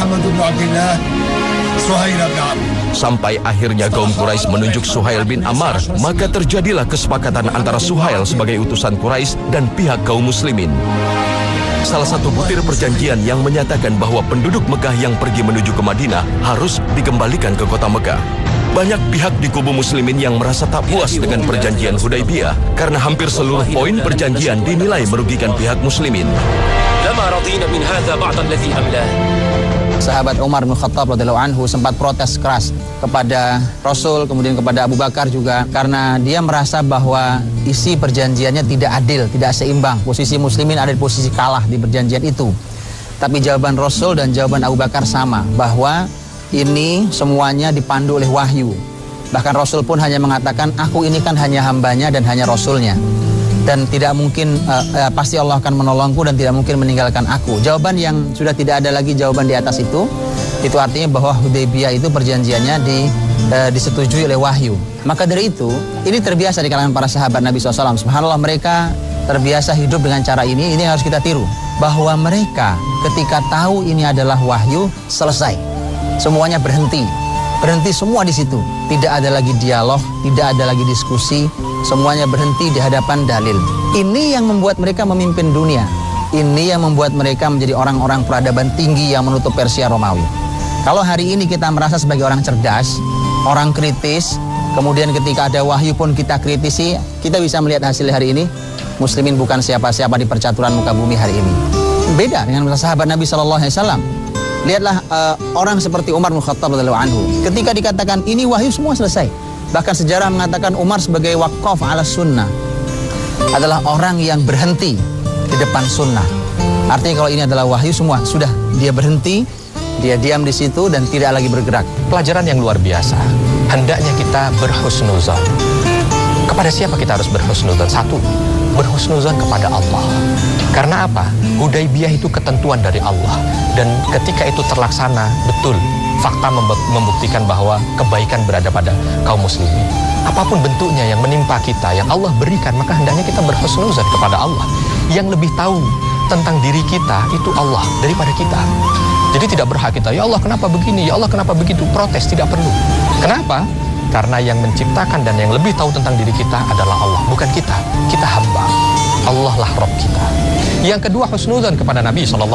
Muhammad bin Abdullah Suhail bin Amr. Sampai akhirnya kaum Quraisy menunjuk Suhail bin Ammar, maka terjadilah kesepakatan antara Suhail sebagai utusan Quraisy dan pihak kaum muslimin. Salah satu butir perjanjian yang menyatakan bahwa penduduk Mekah yang pergi menuju ke Madinah harus dikembalikan ke kota Mekah. Banyak pihak di kubu muslimin yang merasa tak puas dengan perjanjian Hudaybiyah karena hampir seluruh poin perjanjian dinilai merugikan pihak muslimin. Sahabat Umar bin Khattab radhiyallahu anhu sempat protes keras kepada Rasul, kemudian kepada Abu Bakar juga, karena dia merasa bahwa isi perjanjiannya tidak adil, tidak seimbang. Posisi muslimin ada di posisi kalah di perjanjian itu. Tapi jawaban Rasul dan jawaban Abu Bakar sama, bahwa ini semuanya dipandu oleh wahyu. Bahkan Rasul pun hanya mengatakan, aku ini kan hanya hambanya dan hanya Rasulnya, dan tidak mungkin pasti Allah akan menolongku dan tidak mungkin meninggalkan aku. Jawaban yang sudah tidak ada lagi jawaban di atas itu artinya bahwa Hudaybiyah itu perjanjiannya disetujui oleh wahyu. Maka dari itu, ini terbiasa di kalangan para sahabat Nabi SAW. Subhanallah, mereka terbiasa hidup dengan cara ini harus kita tiru. Bahwa mereka ketika tahu ini adalah wahyu, selesai. Semuanya berhenti semua di situ. Tidak ada lagi dialog, tidak ada lagi diskusi, semuanya berhenti di hadapan dalil. Ini yang membuat mereka memimpin dunia. Ini yang membuat mereka menjadi orang-orang peradaban tinggi yang menutup Persia Romawi. Kalau hari ini kita merasa sebagai orang cerdas, orang kritis, kemudian ketika ada wahyu pun kita kritisi, kita bisa melihat hasil hari ini. Muslimin bukan siapa-siapa di percaturan muka bumi hari ini. Beda dengan sahabat Nabi SAW. Lihatlah orang seperti Umar bin Khattab radhiyallahu anhu. Ketika dikatakan ini wahyu, semua selesai. Bahkan sejarah mengatakan Umar sebagai waqaf ala sunnah, adalah orang yang berhenti di depan sunnah. Artinya kalau ini adalah wahyu, semua sudah, dia berhenti, dia diam di situ dan tidak lagi bergerak. Pelajaran yang luar biasa. Hendaknya kita berhusnuzan. Kepada siapa kita harus berhusnuzan? Satu, berhusnuzan kepada Allah. Karena apa? Hudaybiyah itu ketentuan dari Allah. Dan ketika itu terlaksana, betul, fakta membuktikan bahwa kebaikan berada pada kaum muslimin. Apapun bentuknya yang menimpa kita, yang Allah berikan, maka hendaknya kita berhusnuzan kepada Allah. Yang lebih tahu tentang diri kita itu Allah daripada kita. Jadi tidak berhak kita, ya Allah kenapa begini, ya Allah kenapa begitu, protes, tidak perlu. Kenapa? Karena yang menciptakan dan yang lebih tahu tentang diri kita adalah Allah, bukan kita. Kita hamba. Allah lah Rabb kita. Yang kedua, husnuzan kepada Nabi SAW.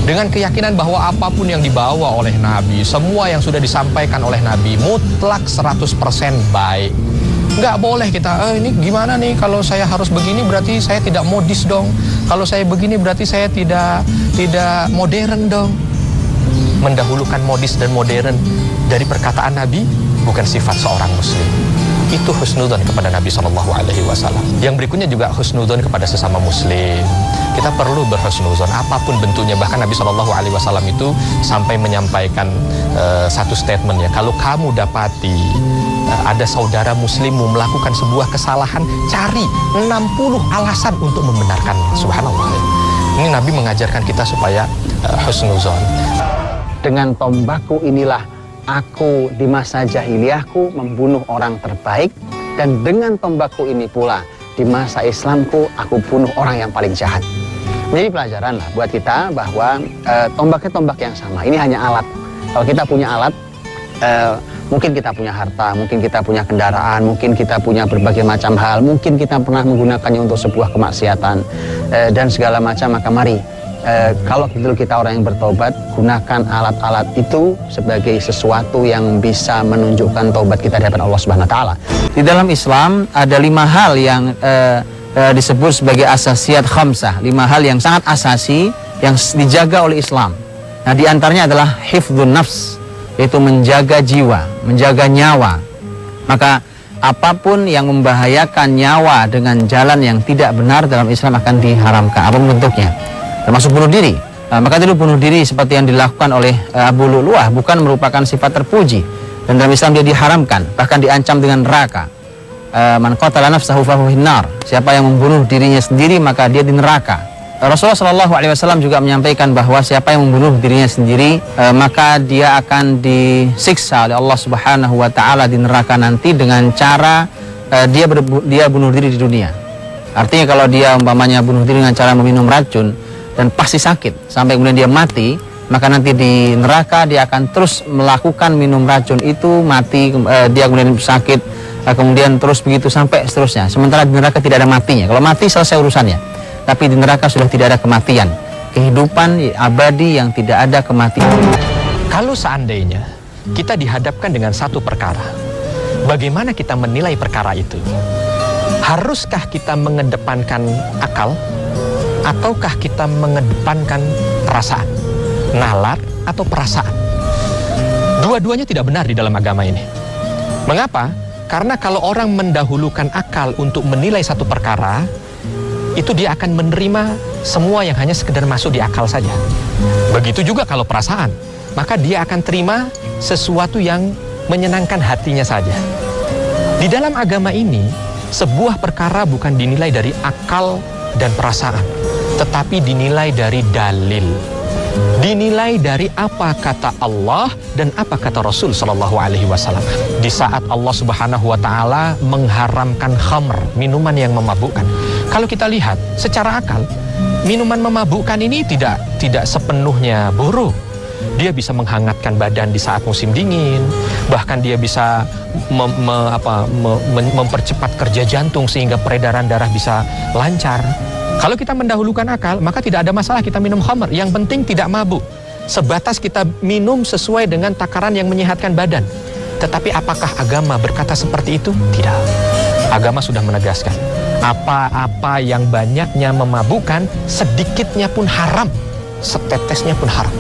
Dengan keyakinan bahwa apapun yang dibawa oleh Nabi, semua yang sudah disampaikan oleh Nabi, mutlak 100% baik. Nggak boleh kita, ini gimana nih, kalau saya harus begini berarti saya tidak modis dong. Kalau saya begini berarti saya tidak modern dong. Mendahulukan modis dan modern dari perkataan Nabi bukan sifat seorang muslim. Itu husnuzan kepada Nabi SAW. Yang berikutnya juga husnuzan kepada sesama muslim. Kita perlu berhusnuzan apapun bentuknya. Bahkan Nabi SAW itu sampai menyampaikan satu statement ya, kalau kamu dapati ada saudara muslimmu melakukan sebuah kesalahan, cari 60 alasan untuk membenarkannya. Subhanallah. Ini Nabi mengajarkan kita supaya husnuzan. Dengan tombakku inilah aku di masa jahiliyahku membunuh orang terbaik, dan dengan tombakku ini pula di masa Islamku aku bunuh orang yang paling jahat. Menjadi pelajaran lah buat kita bahwa tombaknya tombak yang sama. Ini hanya alat. Kalau kita punya alat, mungkin kita punya harta, mungkin kita punya kendaraan, mungkin kita punya berbagai macam hal, mungkin kita pernah menggunakannya untuk sebuah kemaksiatan dan segala macam. Maka mari, kalau kita orang yang bertobat, gunakan alat-alat itu sebagai sesuatu yang bisa menunjukkan taubat kita di hadapan Allah Subhanahu wa taala. Di dalam Islam ada 5 hal yang disebut sebagai asasiyat khamsah, 5 hal yang sangat asasi yang dijaga oleh Islam. Nah, di antaranya adalah hifdzun nafs, yaitu menjaga jiwa, menjaga nyawa. Maka apapun yang membahayakan nyawa dengan jalan yang tidak benar dalam Islam akan diharamkan, apapun bentuknya, termasuk bunuh diri. Maka dulu bunuh diri seperti yang dilakukan oleh Abu Lu'lu'ah bukan merupakan sifat terpuji, dan dalam Islam dia diharamkan, bahkan diancam dengan neraka. Man qatala nafsahu fahuwa finnar. Siapa yang membunuh dirinya sendiri maka dia di neraka. Rasulullah SAW juga menyampaikan bahwa siapa yang membunuh dirinya sendiri maka dia akan disiksa oleh Allah Subhanahu wa taala di neraka nanti dengan cara dia bunuh diri di dunia. Artinya kalau dia umpamanya bunuh diri dengan cara meminum racun dan pasti sakit sampai kemudian dia mati, maka nanti di neraka dia akan terus melakukan minum racun itu, mati, dia kemudian sakit, kemudian terus begitu sampai seterusnya. Sementara di neraka tidak ada matinya. Kalau mati selesai urusannya, tapi di neraka sudah tidak ada kematian, kehidupan abadi yang tidak ada kematian. Kalau seandainya kita dihadapkan dengan satu perkara, bagaimana kita menilai perkara itu? Haruskah kita mengedepankan akal, ataukah kita mengedepankan perasaan? Nalar atau perasaan? Dua-duanya tidak benar di dalam agama ini. Mengapa? Karena kalau orang mendahulukan akal untuk menilai satu perkara, itu dia akan menerima semua yang hanya sekedar masuk di akal saja. Begitu juga kalau perasaan, maka dia akan terima sesuatu yang menyenangkan hatinya saja. Di dalam agama ini, sebuah perkara bukan dinilai dari akal dan perasaan, tetapi dinilai dari dalil. Dinilai dari apa kata Allah dan apa kata Rasul Shallallahu Alaihi Wasallam. Di saat Allah Subhanahu Wa Taala mengharamkan khamr, minuman yang memabukkan. Kalau kita lihat secara akal, minuman memabukkan ini tidak sepenuhnya buruk. Dia bisa menghangatkan badan di saat musim dingin, bahkan dia bisa mempercepat kerja jantung sehingga peredaran darah bisa lancar. Kalau kita mendahulukan akal, maka tidak ada masalah kita minum khamr. Yang penting tidak mabuk. Sebatas kita minum sesuai dengan takaran yang menyehatkan badan. Tetapi apakah agama berkata seperti itu? Tidak. Agama sudah menegaskan, apa-apa yang banyaknya memabukkan, sedikitnya pun haram, setetesnya pun haram.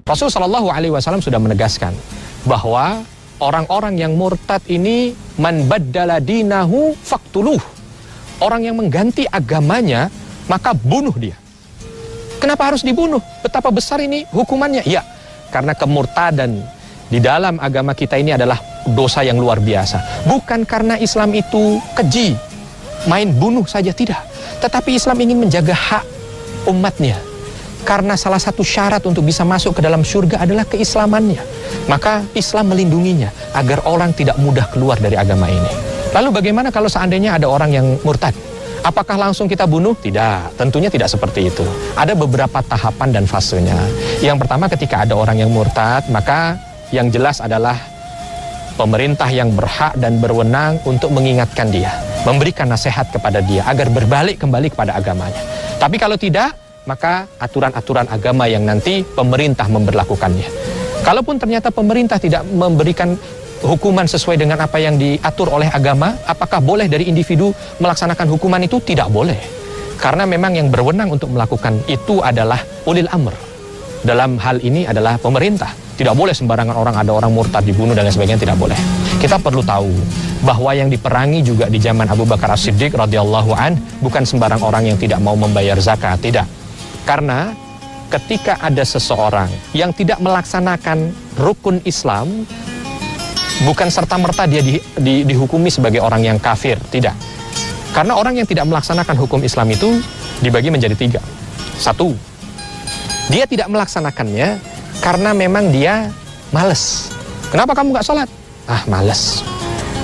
Rasul Shallallahu Alaihi Wasallam sudah menegaskan bahwa orang-orang yang murtad ini man baddala dinahu faqtuluh. Orang yang mengganti agamanya, maka bunuh dia. Kenapa harus dibunuh? Betapa besar ini hukumannya? Ya, karena kemurtadan di dalam agama kita ini adalah dosa yang luar biasa. Bukan karena Islam itu keji, main bunuh saja, tidak. Tetapi Islam ingin menjaga hak umatnya. Karena salah satu syarat untuk bisa masuk ke dalam surga adalah keislamannya. Maka Islam melindunginya agar orang tidak mudah keluar dari agama ini. Lalu bagaimana kalau seandainya ada orang yang murtad? Apakah langsung kita bunuh? Tidak, tentunya tidak seperti itu. Ada beberapa tahapan dan fasenya. Yang pertama, ketika ada orang yang murtad, maka yang jelas adalah pemerintah yang berhak dan berwenang untuk mengingatkan dia, memberikan nasihat kepada dia agar berbalik kembali kepada agamanya. Tapi kalau tidak, maka aturan-aturan agama yang nanti pemerintah memberlakukannya. Kalaupun ternyata pemerintah tidak memberikan hukuman sesuai dengan apa yang diatur oleh agama, apakah boleh dari individu melaksanakan hukuman itu? Tidak boleh. Karena memang yang berwenang untuk melakukan itu adalah ulil amr. Dalam hal ini adalah pemerintah. Tidak boleh sembarangan orang, ada orang murtad dibunuh dan lain sebagainya, tidak boleh. Kita perlu tahu bahwa yang diperangi juga di zaman Abu Bakar As-Siddiq radhiyallahu an bukan sembarang orang yang tidak mau membayar zakat, tidak. Karena ketika ada seseorang yang tidak melaksanakan rukun Islam, bukan serta-merta dia dihukumi sebagai orang yang kafir, tidak. Karena orang yang tidak melaksanakan hukum Islam itu dibagi menjadi 3. 1, dia tidak melaksanakannya karena memang dia males. Kenapa kamu gak sholat? Ah, males.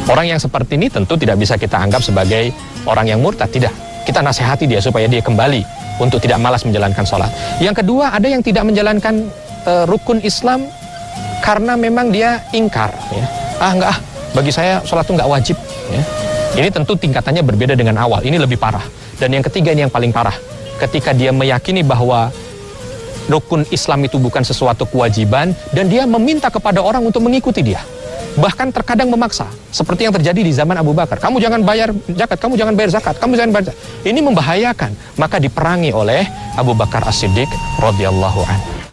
Orang yang seperti ini tentu tidak bisa kita anggap sebagai orang yang murtad, tidak. Kita nasihati dia supaya dia kembali untuk tidak malas menjalankan sholat. Yang kedua, ada yang tidak menjalankan rukun Islam karena memang dia ingkar, ya. Enggak, bagi saya sholat itu enggak wajib, ya. Ini tentu tingkatannya berbeda dengan awal, ini lebih parah. Dan yang ketiga, ini yang paling parah, ketika dia meyakini bahwa rukun Islam itu bukan sesuatu kewajiban dan dia meminta kepada orang untuk mengikuti dia, bahkan terkadang memaksa, seperti yang terjadi di zaman Abu Bakar. Kamu jangan bayar zakat, kamu jangan bayar zakat, kamu jangan bayar zakat. Ini membahayakan, maka diperangi oleh Abu Bakar As-Siddiq radhiyallahu anhu.